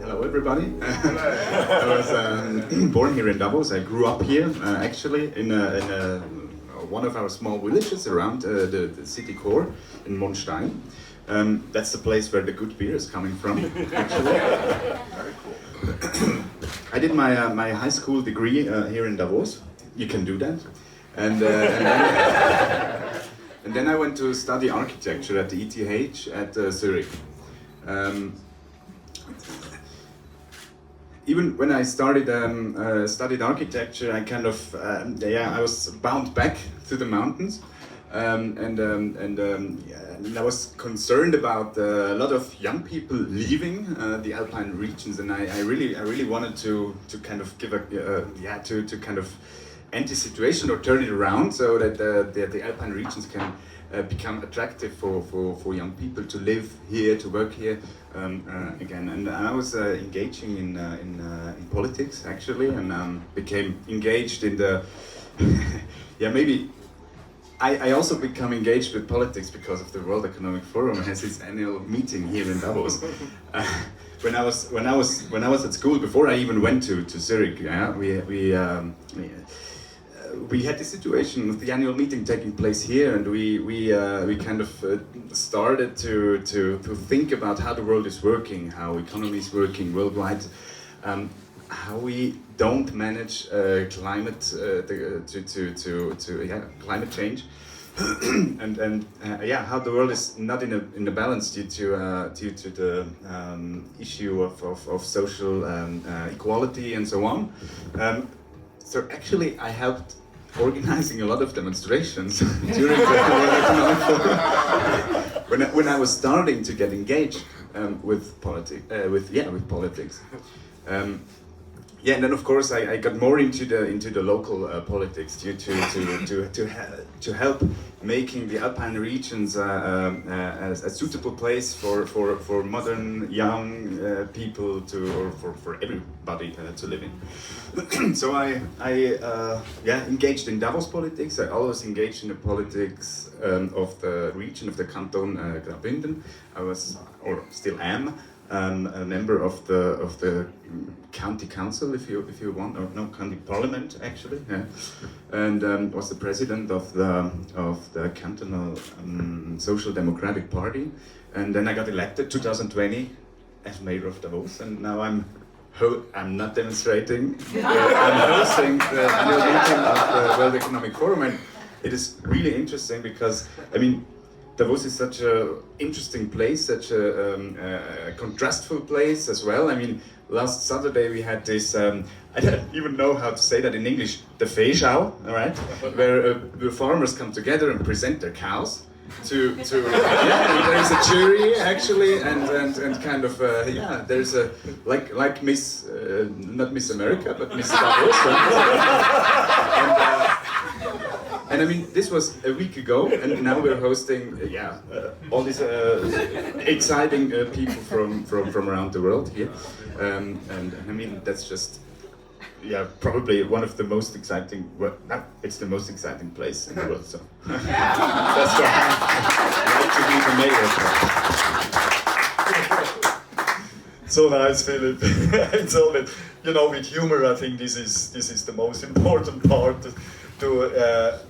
Hello everybody. I was born here in Davos. I grew up here actually in one of our small villages around the city core in Monstein. That's the place where the good beer is coming from, actually. Very cool. I did my high school degree here in Davos. You can do that. And then I went to study architecture at the ETH at Zurich. Even when I studied architecture, I kind of I was bound back to the mountains, and I was concerned about a lot of young people leaving the alpine regions, and I really wanted to kind of give to kind of end the situation or turn it around so that the alpine regions can become attractive for young people to live here, to work here again. And I was engaging in politics actually, and became engaged in the maybe I also become engaged with politics because of the World Economic Forum has its annual meeting here in Davos. When I was at school, before I even went to Zurich, we had this situation with the annual meeting taking place here, and we kind of started to think about how the world is working, how economy is working worldwide, how we don't manage climate climate change, and how the world is not in a balance due to the issue of social equality and so on. So actually, I helped organizing a lot of demonstrations during the World Economic Forum when I was starting to get engaged with politics. And then of course I got more into the local politics due to help making the alpine regions a suitable place for modern young people or for everybody to live in. So I engaged in Davos politics. I always engaged in the politics of the region of the canton Graubünden. I was, or still am, a member of the county council, if you want, or no, county parliament actually, and was the president of the cantonal Social Democratic Party, and then I got elected 2020 as mayor of Davos, and now I'm not demonstrating, I'm hosting the annual meeting of the World Economic Forum, and it is really interesting because Davos is such an interesting place, such a contrastful place as well. Last Saturday we had this, I don't even know how to say that in English, the Feeschau, all right? Where farmers come together and present their cows to there is a jury actually, and kind of, there's a, like Miss, not Miss America, but Miss Davos. And this was a week ago, and now we're hosting, all these exciting people from around the world here, and that's just, probably one of the most exciting. Well, no, it's the most exciting place in the world. So that's why I like to be the mayor of that. So nice, Philip. It's always, with humor. I think this is the most important part. To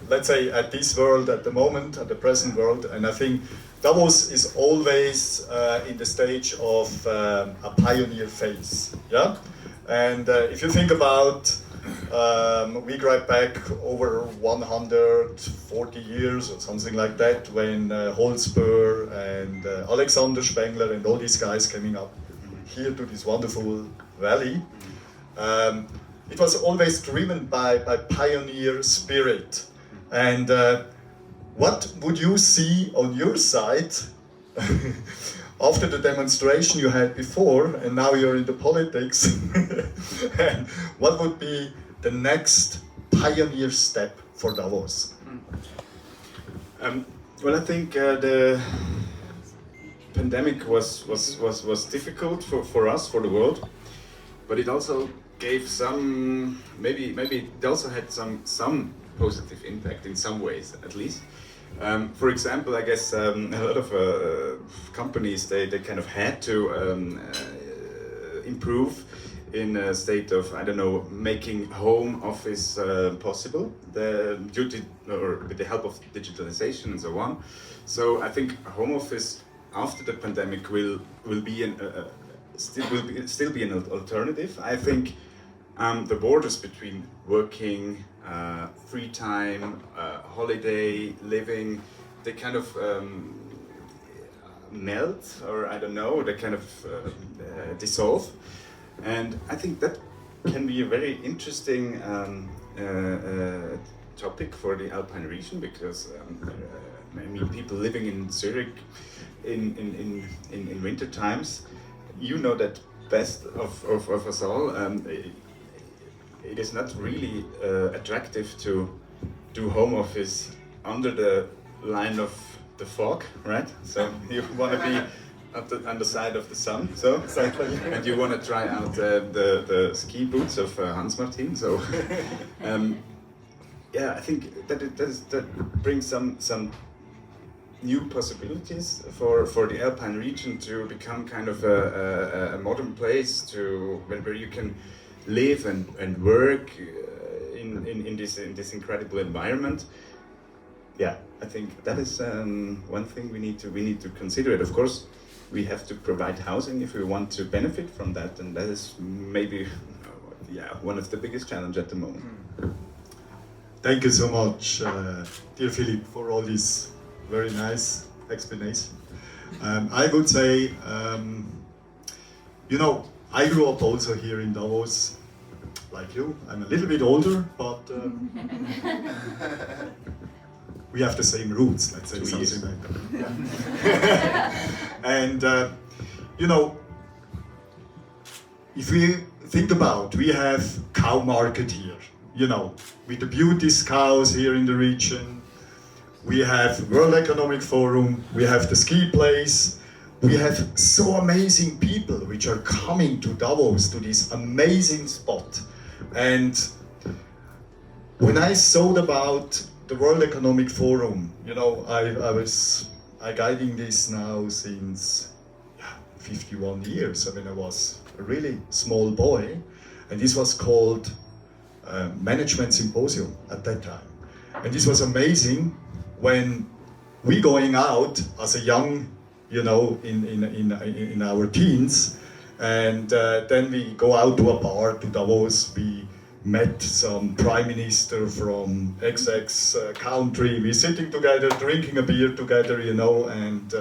let's say at this world at the moment, at the present world, and I think Davos is always in the stage of a pioneer phase, and if you think about we go back over 140 years or something like that when Holzbohr and Alexander Spengler and all these guys coming up here to this wonderful valley. It was always driven by pioneer spirit. And what would you see on your side after the demonstration you had before, and now you're in the politics? And what would be the next pioneer step for Davos? Well, I think the pandemic was difficult for us, for the world, but it also gave some, maybe it also had some positive impact in some ways, at least. For example, I guess a lot of companies, they kind of had to improve in a state of, I don't know, making home office possible, with the help of digitalization and so on. So I think home office after the pandemic will still be an alternative. I think the borders between working, free time, holiday, living, they kind of melt, or I don't know, they kind of dissolve. And I think that can be a very interesting topic for the Alpine region, because I mean, people living in Zurich in winter times, you know that best of us all. It is not really attractive to do home office under the line of the fog, right? So you want to be on the side of the sun, so exactly, and you want to try out the ski boots of Hans-Martin. So yeah, I think that brings some new possibilities for the Alpine region to become kind of a modern place where you can live and work in this incredible environment. Yeah, I think that is one thing we need to consider it. Of course, we have to provide housing if we want to benefit from that, and that is maybe one of the biggest challenges at the moment. Thank you so much, dear Philip, for all this very nice explanation. I would say, you know, I grew up also here in Davos, like you. I'm a little bit older, but we have the same roots, let's say, something like that. Yeah. And, you know, if we think about, we have cow market here, you know, with the beauty cows here in the region. We have World Economic Forum, we have the ski place, we have so amazing people which are coming to Davos, to this amazing spot. And when I thought about the World Economic Forum, you know, I guiding this now since 51 years. I mean, I was a really small boy, and this was called Management Symposium at that time. And this was amazing when we going out as a young, you know, in our teens, and then we go out to a bar to Davos. We met some prime minister from XX country. We're sitting together, drinking a beer together, you know, and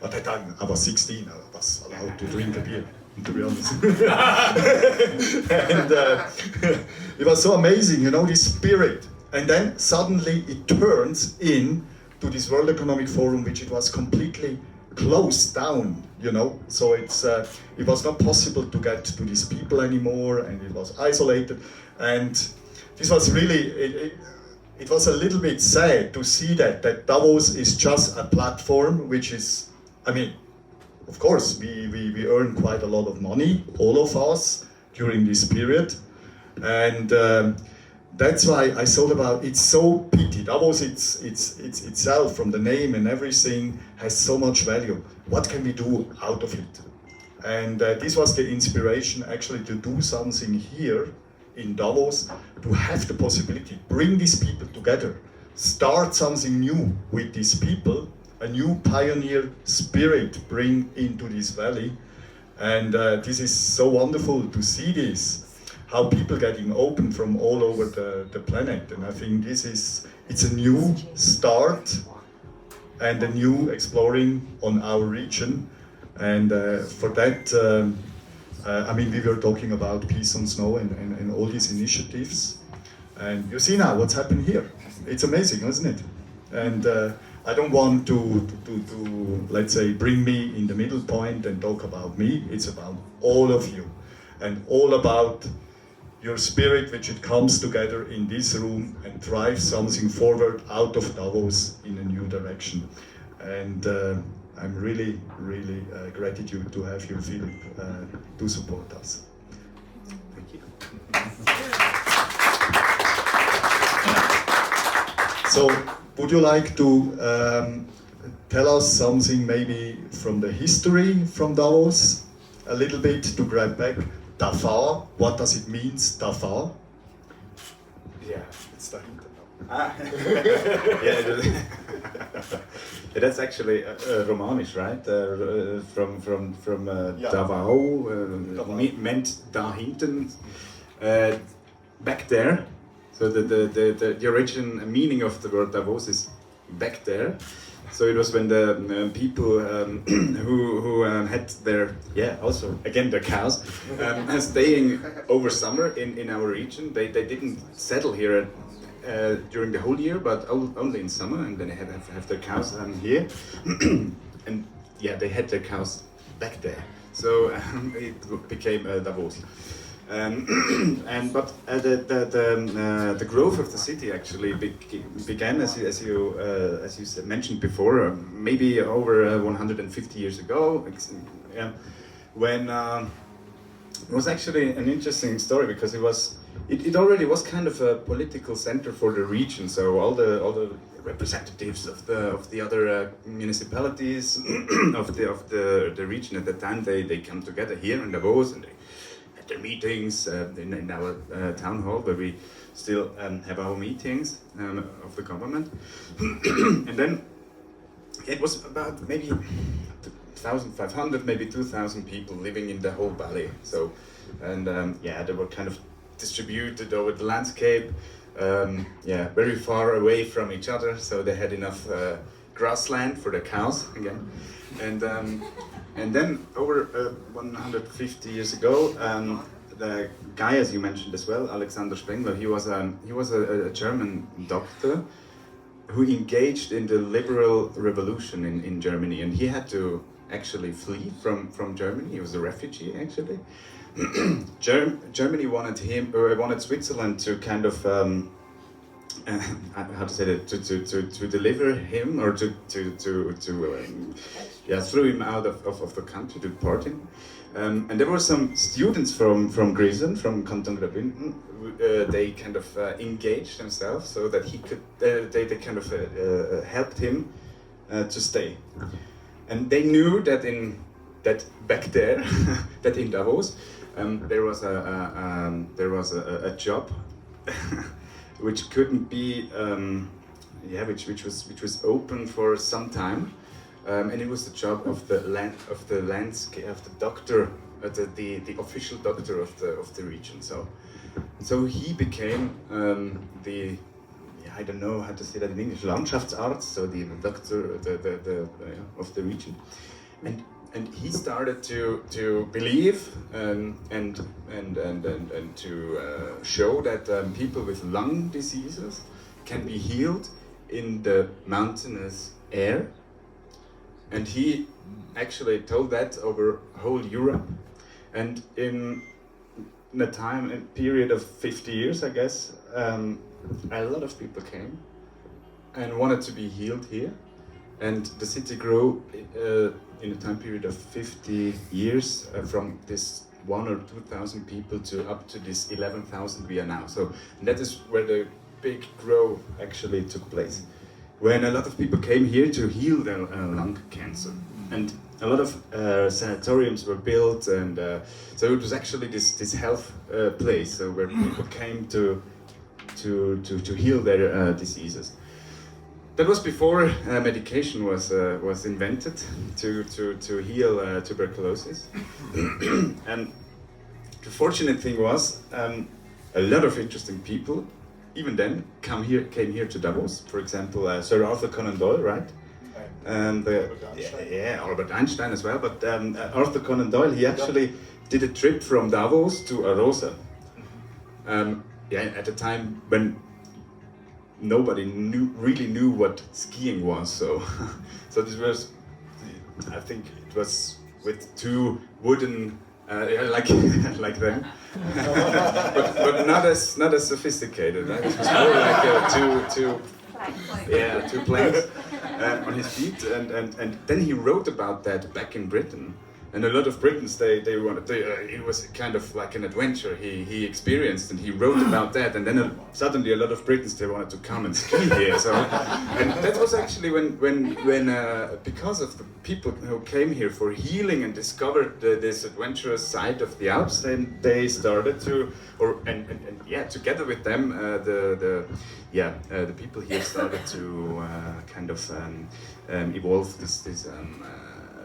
at that time I was 16, I was allowed to drink a beer, to be honest. And it was so amazing, you know, this spirit. And then suddenly it turns into this World Economic Forum, which it was completely closed down, you know. So it was not possible to get to these people anymore, and it was isolated. And this was really, it was a little bit sad to see that Davos is just a platform which is, I mean, of course, we earn quite a lot of money, all of us, during this period. And that's why I thought about, it's so pity. Davos, it's itself, from the name and everything, has so much value. What can we do out of it? And this was the inspiration actually to do something here in Davos, to have the possibility, bring these people together, start something new with these people, a new pioneer spirit bring into this valley. And this is so wonderful to see this, how people getting open from all over the planet. And I think it's a new start and a new exploring on our region. And for that, I mean, we were talking about Peace on Snow and all these initiatives. And you see now what's happened here. It's amazing, isn't it? And I don't want to let's say, bring me in the middle point and talk about me. It's about all of you and all about your spirit, which it comes together in this room and drives something forward out of Davos in a new direction. And I'm really, really gratitude to have you, Philip, to support us. Thank you. So, would you like to tell us something maybe from the history from Davos? a little bit to grab back. Davos, what does it mean, Davos? Yeah, it's dahinter. Yeah, yeah, that's actually Romanisch, right? From Yeah. Davao, meant da hinten, back there. So the origin meaning of the word Davos is back there. So it was when the people who had their, also again their cows, staying over summer in our region. They didn't settle here during the whole year, but only in summer, and then they have their cows here. And yeah, they had their cows back there. So it became Davos. But the growth of the city actually began, as you mentioned before, maybe over 150 years ago, when it was actually an interesting story, because it already was kind of a political center for the region. So all the representatives of the other municipalities of the region at the time, they come together here in Davos, and they had their meetings in our town hall, where we still have our meetings of the government. And then it was about maybe 1,500, maybe 2,000 people living in the whole valley. So, and they were kind of distributed over the landscape, very far away from each other. So they had enough grassland for the cows again. And then over 150 years ago, the guy, as you mentioned as well, Alexander Spengler, he was a German doctor who engaged in the liberal revolution in Germany, and he had to actually flee from Germany. He was a refugee actually. Germany wanted Switzerland to kind of how to say that, to deliver him, or to throw him out of the country, to deport him. And there were some students from Grisden, from Canton Graubünden. They kind of engaged themselves so that he could. They kind of helped him to stay. And they knew that back there, that in Davos, there was a job which couldn't be, which was open for some time, and it was the job of the landscape, of the doctor, the official doctor of the region. So he became I don't know how to say that in English, Landschaftsarzt, so the doctor of the region, and he started to believe and to show that people with lung diseases can be healed in the mountainous air, and he actually told that over whole Europe, and in a period of 50 years, I guess. A lot of people came and wanted to be healed here, and the city grew in a time period of 50 years from this 1,000 or 2,000 people to up to this 11,000 we are now. So that is where the big growth actually took place, when a lot of people came here to heal their lung cancer, and a lot of sanatoriums were built, and so it was actually this health place, so where people came to heal their diseases. That was before medication was invented to heal tuberculosis. And the fortunate thing was, a lot of interesting people, even then, came here to Davos. For example, Sir Arthur Conan Doyle, right? And Albert Einstein as well. But Arthur Conan Doyle, he actually did a trip from Davos to Arosa. At a time when nobody really knew what skiing was, so this was, I think it was with two wooden like them, but not as sophisticated. Right? It was more like two planks on his feet, and then he wrote about that back in Britain, And a lot of Britons, they wanted, it was kind of like an adventure he experienced, and he wrote about that. And then suddenly a lot of Britons, they wanted to come and ski here. So, and that was actually when because of the people who came here for healing and discovered this adventurous side of the Alps, then they started to, together with them, the people here started to kind of evolve this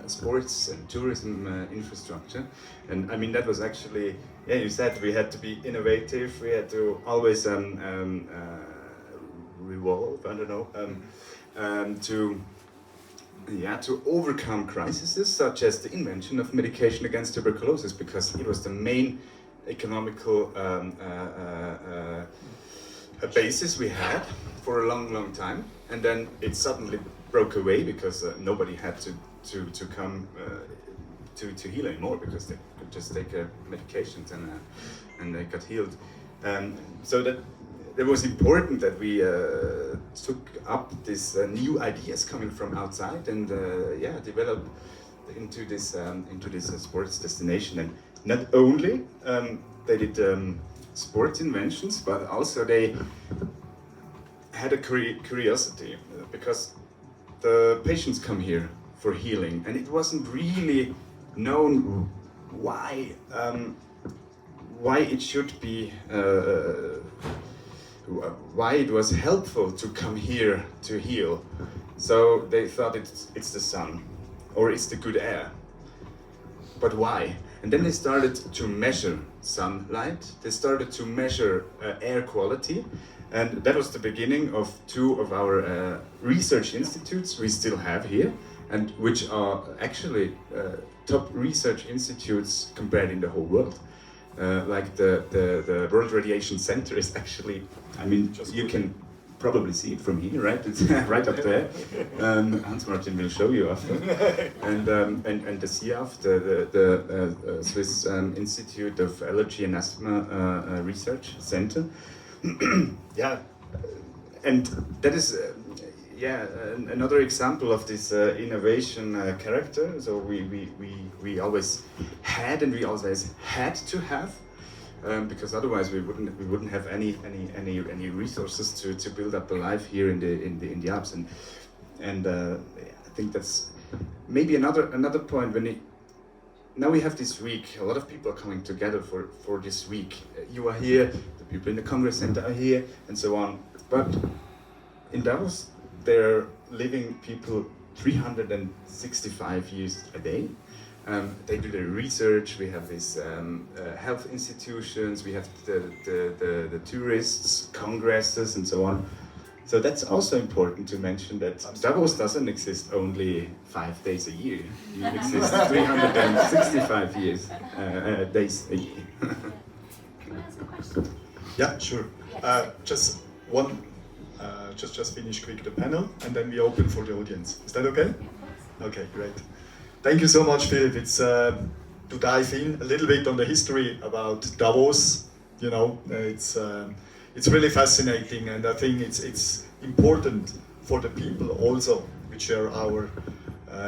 sports and tourism infrastructure. And I mean, that was actually, you said we had to be innovative, we had to always revolve, I don't know, to overcome crises such as the invention of medication against tuberculosis, because it was the main economical basis we had for a long time, and then it suddenly broke away because nobody had to come to heal anymore, because they could just take medications and they got healed. So that it was important that we took up these new ideas coming from outside and develop into this sports destination. And not only they did sports inventions, but also they had a curiosity, because the patients come here for healing, and it wasn't really known why it should be why it was helpful to come here to heal. So they thought it's the sun or it's the good air, but why? And then they started to measure sunlight, they started to measure air quality, and that was the beginning of two of our research institutes we still have here, and which are actually top research institutes compared in the whole world. Like the World Radiation Center is actually, I mean, you can probably see it from here, right? It's right up there. Hans-Martin will show you after. And the CIAF, the Swiss Institute of Allergy and Asthma Research Center. And that is another example of this innovation character. So we always had, and we always had to have, because otherwise we wouldn't have any resources to build up a life here in the Alps. And I think that's maybe another point when now we have this week. A lot of people are coming together for this week. You are here, the people in the Congress Center are here, and so on. But in Davos, they're living people 365 years a day. They do the research. We have these health institutions. We have the tourists, congresses, and so on. So that's also important to mention, that Davos doesn't exist only 5 days a year. It exists 365 days a year. Can I ask a question? Yeah, sure. Just finish quick the panel, and then we open for the audience. Is that okay? Okay, great. Thank you so much, Philip. It's to dive in a little bit on the history about Davos. You know, it's really fascinating, and I think it's important for the people also, which are our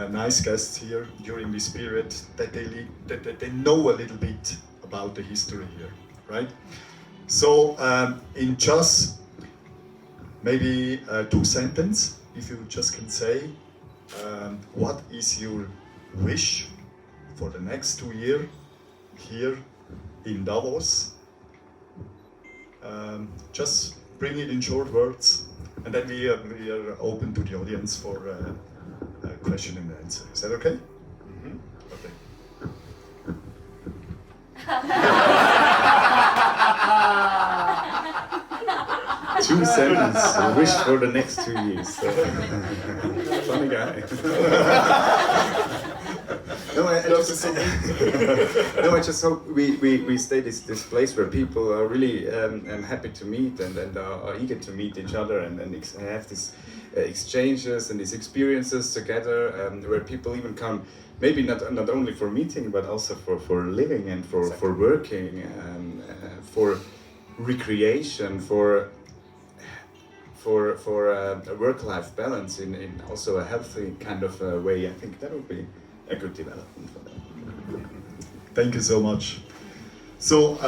nice guests here during this period, that they know a little bit about the history here, right? So in just maybe 2 sentences, if you just can say, what is your wish for the next 2 years here in Davos? Just bring it in short words, and then we are open to the audience for a question and answer. Is that okay? Mm-hmm. Okay. 2 sentences, a wish for the next 2 years. Funny guy. I just hope we stay this place where people are really happy to meet and are eager to meet each other and have these exchanges and these experiences together, where people even come, maybe not only for meeting, but also for living and for working, for recreation, for a work-life balance in also a healthy kind of way. I think that would be a good development for them. Thank you so much. So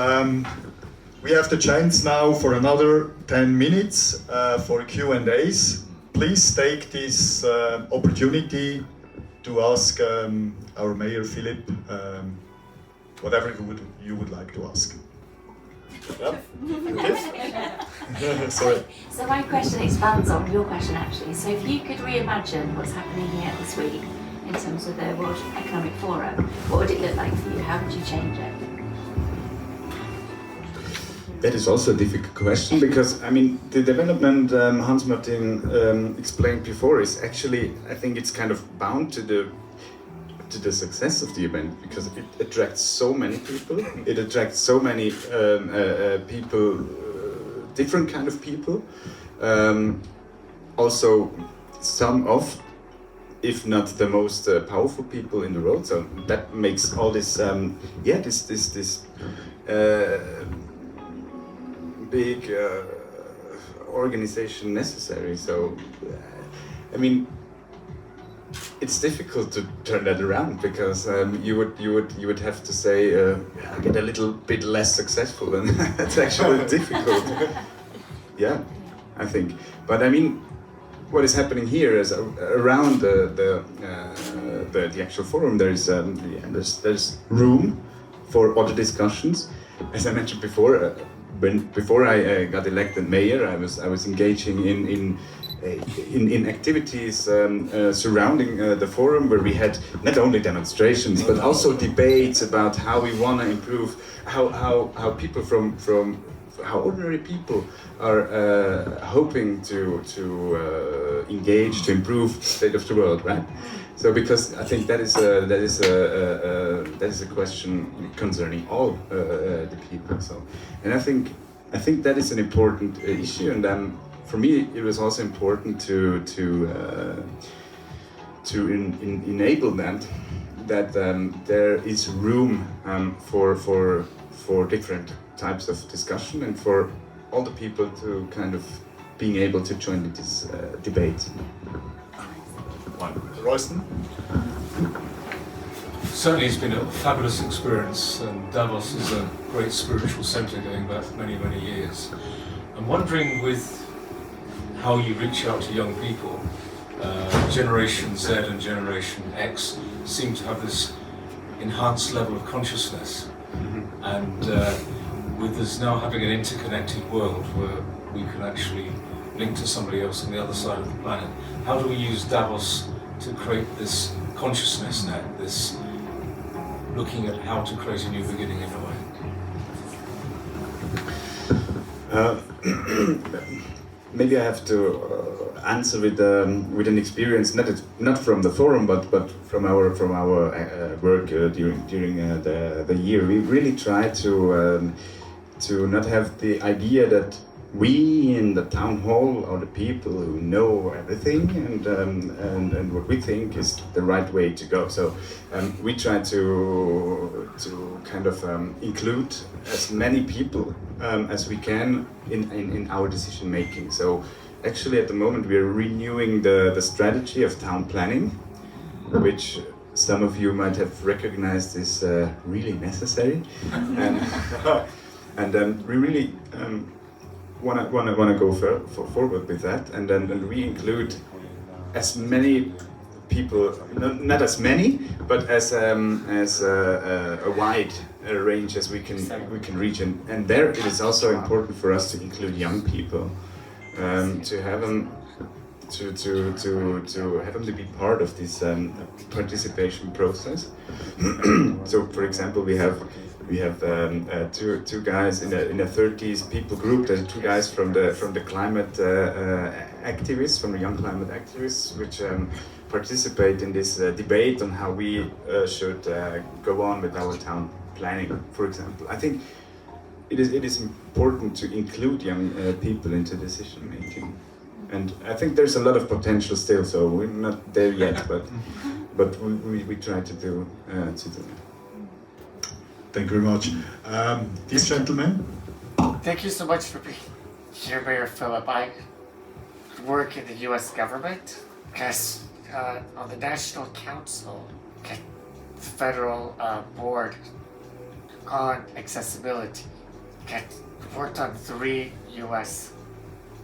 we have the chance now for another 10 minutes for Q&As. Please take this opportunity to ask our Mayor Philip whatever you would like to ask. Yeah? Okay. Sorry. So my question expands on your question actually. So if you could reimagine what's happening here this week in terms of the World Economic Forum, what would it look like for you? How would you change it? That is also a difficult question because, I mean, the development Hans-Martin explained before is actually, I think it's kind of bound to the success of the event because it attracts so many people. It attracts so many people, different kind of people. Also, some of, if not the most powerful people in the world. So that makes all this, this big organization necessary. So, I mean, it's difficult to turn that around because you would have to say get a little bit less successful, and that's actually difficult. Yeah, I think. But I mean, what is happening here is around the actual forum. There's room for other discussions. As I mentioned before. Before I got elected mayor, I was engaging in activities surrounding the forum, where we had not only demonstrations but also debates about how we want to improve, how people from how ordinary people are hoping to engage to improve the state of the world, right? So because I think that is a question concerning all the people. So, and I think that is an important issue, and then for me it was also important to enable that there is room for different types of discussion and for all the people to kind of being able to join this debate. Royston? Certainly it's been a fabulous experience, and Davos is a great spiritual centre going back many, many years. I'm wondering, with how you reach out to young people, Generation Z and Generation X seem to have this enhanced level of consciousness, and with us now having an interconnected world where we can actually link to somebody else on the other side of the planet, how do we use Davos to create this consciousness net, this looking at how to create a new beginning in a way? Maybe I have to answer with an experience not from the forum, but from our work during the year. We really try to not have the idea that we in the town hall are the people who know everything and what we think is the right way to go. So we try to kind of include as many people as we can in our decision making. So actually at the moment we are renewing the strategy of town planning, which some of you might have recognized is really necessary, and we really want to go forward with that, and then we include as many people, not as many, but as a wide range as we can reach, and there it is also important for us to include young people, to have them to have them to be part of this participation process. So, for example, we have two guys in a 30s people group. There's two guys from the climate activists, from the young climate activists, which participate in this debate on how we should go on with our town planning, for example. I think it is important to include young people into decision making, and I think there's a lot of potential still. So we're not there yet, but we try to do that. Thank you very much. This gentleman. Thank you so much for being here, Mayor Philip. I work in the U.S. government, because on the National Council, the federal board on accessibility. Worked on 3 U.S.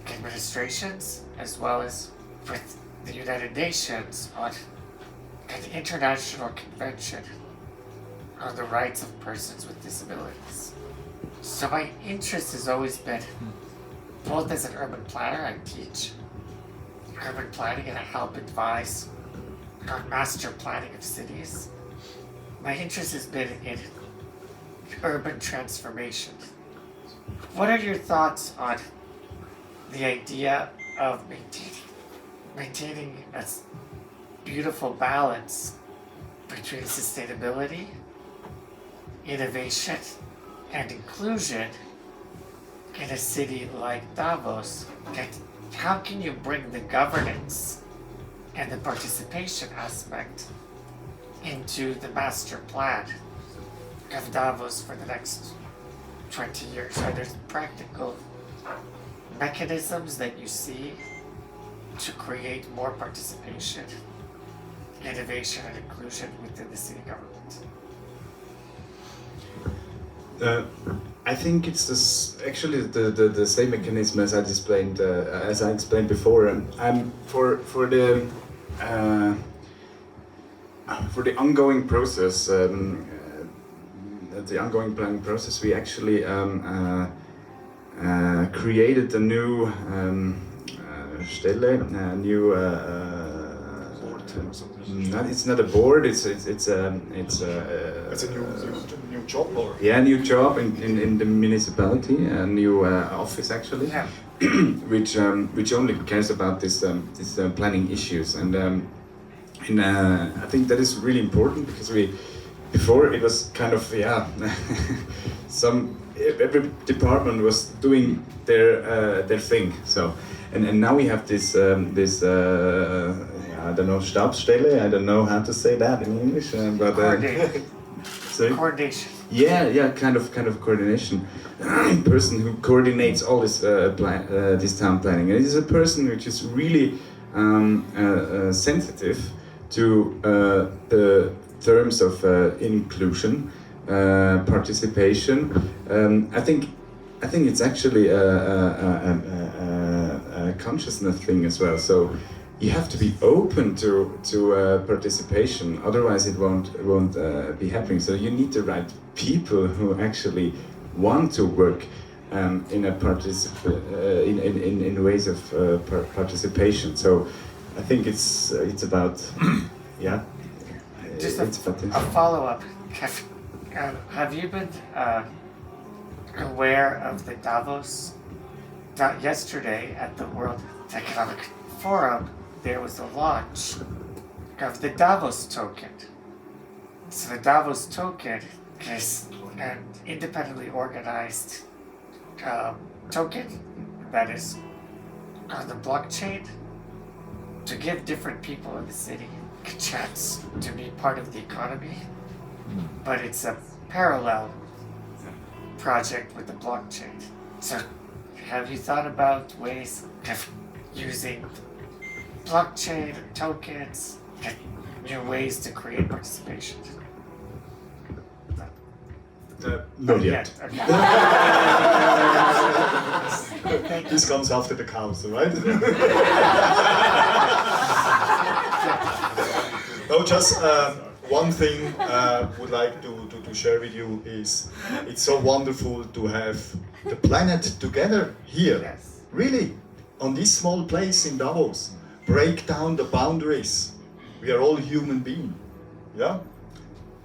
administrations, as well as with the United Nations on an international convention on the rights of persons with disabilities. So my interest has always been, both as an urban planner, I teach urban planning and I help advise on master planning of cities. My interest has been in urban transformation. What are your thoughts on the idea of maintaining a beautiful balance between sustainability, innovation, and inclusion in a city like Davos? How can you bring the governance and the participation aspect into the master plan of Davos for the next 20 years? Are there practical mechanisms that you see to create more participation, innovation, and inclusion within the city government? I think it's actually the same mechanism as I explained before. And for the ongoing process, the ongoing planning process, we actually created a new Stelle, a new. It's not a board. It's a new job, or new job in the municipality, a new office actually, Yeah. which only cares about this planning issues, and I think that is really important because before it was kind of every department was doing their thing, so and now we have this I don't know, Stabsstelle, I don't know how to say that in English, but sorry? Coordination. Yeah, kind of coordination. Person who coordinates all this this town planning. And it is a person which is really sensitive to the terms of inclusion, participation. I think it's actually a consciousness thing as well. So you have to be open to participation, otherwise it won't be happening. So you need the right people who actually want to work in in ways of participation. So I think it's about Just it's about this. a follow-up. Have you been aware of the Davos? Yesterday at the World Economic Forum, there was a launch of the Davos token. So the Davos token is an independently organized token that is on the blockchain to give different people in the city a chance to be part of the economy. But it's a parallel project with the blockchain. So have you thought about ways of using blockchain tokens, new ways to create participation? Not yet. Okay. Thank you. this comes after the council, right? No, just one thing would like to share with you is it's so wonderful to have the planet together here. Yes. Really, on this small place in Davos. Break down the boundaries. We are all human beings. Yeah?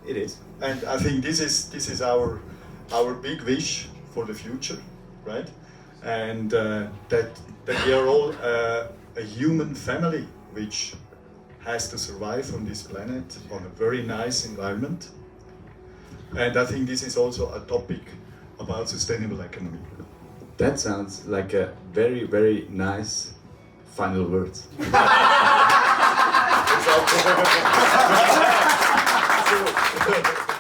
It is. And I think this is our big wish for the future, right? And that we are all a human family which has to survive on this planet on a very nice environment. And I think this is also a topic about sustainable economy. That sounds like a very, very nice final words. Exactly.